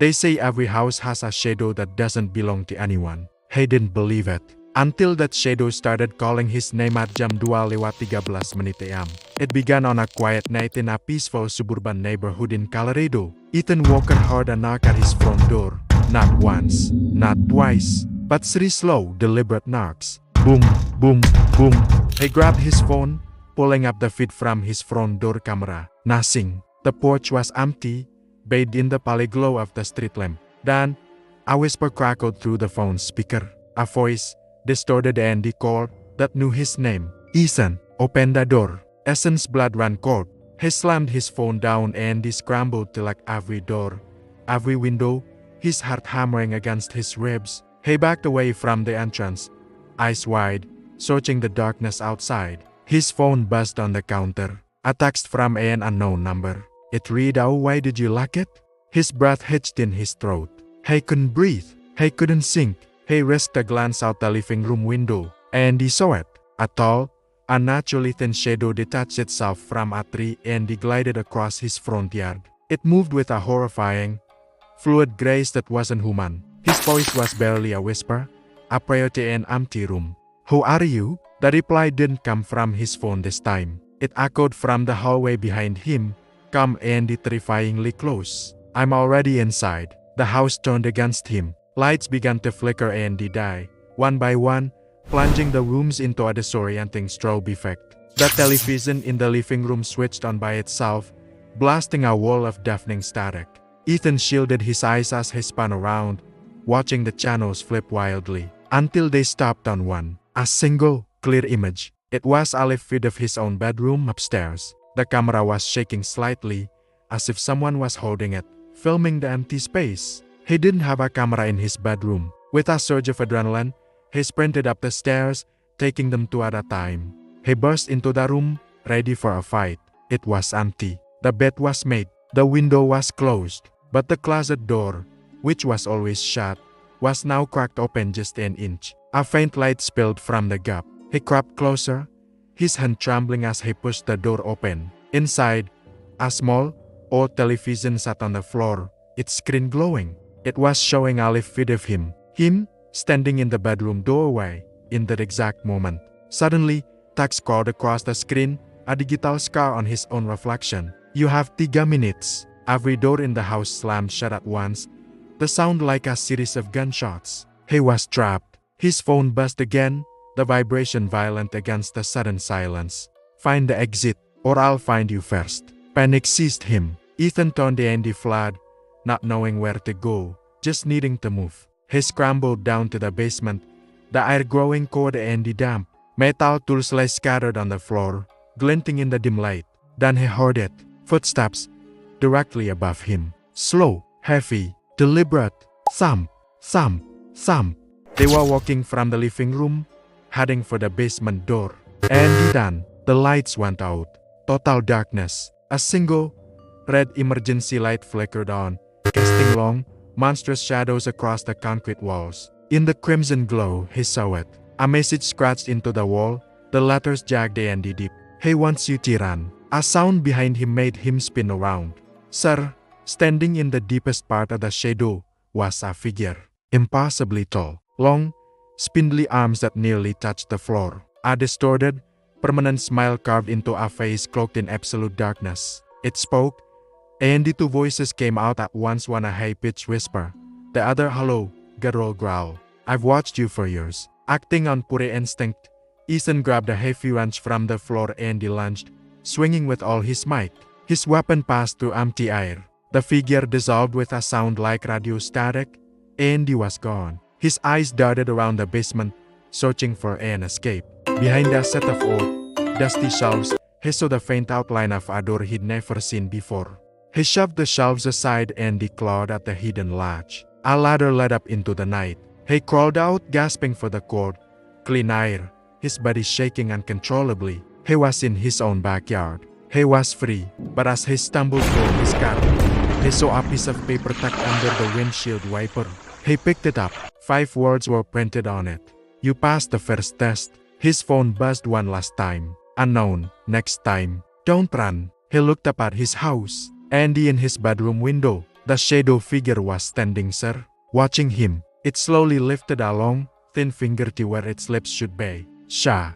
They say every house has a shadow that doesn't belong to anyone. He didn't believe it. Until that shadow started calling his name at jam 2:13 menit AM. It began on a quiet night in a peaceful suburban neighborhood in Colorado. Ethan Walker heard a knock at his front door. Not once, not twice, but 3 slow, deliberate knocks. Boom, boom, boom. He grabbed his phone, pulling up the feed from his front door camera. Nothing. The porch was empty, bathed in the pale glow of the street lamp. Then, a whisper crackled through the phone speaker. A voice, distorted and cold, that knew his name. Ethan, open the door. Ethan's blood ran cold. He slammed his phone down and scrambled to lock every door, every window, his heart hammering against his ribs. He backed away from the entrance, eyes wide, searching the darkness outside. His phone buzzed on the counter. A text from an unknown number. It read, "Oh, why did you lock it?" His breath hitched in his throat. He couldn't breathe. He couldn't think. He risked a glance out the living room window, and he saw it. A tall, unnaturally thin shadow detached itself from a tree and glided across his front yard. It moved with a horrifying, fluid grace that wasn't human. His voice was barely a whisper, a prayer to an empty room. "Who are you?" The reply didn't come from his phone this time. It echoed from the hallway behind him, calm and terrifyingly close. "I'm already inside." The house turned against him. Lights began to flicker and die, one by one, plunging the rooms into a disorienting strobe effect. The television in the living room switched on by itself, blasting a wall of deafening static. Ethan shielded his eyes as he spun around, watching the channels flip wildly, until they stopped on one. A single, clear image. It was a live feed of his own bedroom upstairs. The camera was shaking slightly, as if someone was holding it, filming the empty space. He didn't have a camera in his bedroom. With a surge of adrenaline, he sprinted up the stairs, taking them 2 at a time. He burst into the room, ready for a fight. It was empty. The bed was made. The window was closed. But the closet door, which was always shut, was now cracked open just an inch. A faint light spilled from the gap. He crept closer, his hand trembling as he pushed the door open. Inside, a small, old television sat on the floor, its screen glowing. It was showing a live feed of him standing in the bedroom doorway. In that exact moment, suddenly, text scrolled across the screen, a digital scar on his own reflection. "You have 3 minutes." Every door in the house slammed shut at once, the sound like a series of gunshots. He was trapped. His phone buzzed again, the vibration violent against the sudden silence. "Find the exit, or I'll find you first." Panic seized him. Ethan turned and fled, not knowing where to go, just needing to move. He scrambled down to the basement, the air growing cold and damp. Metal tools lay scattered on the floor, glinting in the dim light. Then he heard it. Footsteps, directly above him. Slow, heavy, deliberate. Thump, thump, thump. They were walking from the living room, heading for the basement door. And then, the lights went out. Total darkness. A single, red emergency light flickered on, casting long, monstrous shadows across the concrete walls. In the crimson glow, he saw it. A message scratched into the wall, the letters jagged and deep. "He wants you, Tiran." A sound behind him made him spin around. Sir, standing in the deepest part of the shadow, was a figure. Impossibly tall, long, spindly arms that nearly touched the floor. A distorted, permanent smile carved into a face cloaked in absolute darkness. It spoke, and the 2 voices came out at once, one a high-pitched whisper, the other hollow, guttural growl. "I've watched you for years." Acting on pure instinct, Ethan grabbed a heavy wrench from the floor and lunged, swinging with all his might. His weapon passed through empty air. The figure dissolved with a sound like radio static, and he was gone. His eyes darted around the basement, searching for an escape. Behind a set of old, dusty shelves, he saw the faint outline of a door he'd never seen before. He shoved the shelves aside and clawed at the hidden latch. A ladder led up into the night. He crawled out, gasping for the cold, clean air, his body shaking uncontrollably. He was in his own backyard. He was free, but as he stumbled toward his car, he saw a piece of paper tucked under the windshield wiper. He picked it up. 5 words were printed on it. "You passed the first test." His phone buzzed one last time. "Unknown, next time. Don't run." He looked up at his house. Andy in his bedroom window, The shadow figure was standing, sir, watching him. It slowly lifted a long, thin finger to where its lips should be. Sha!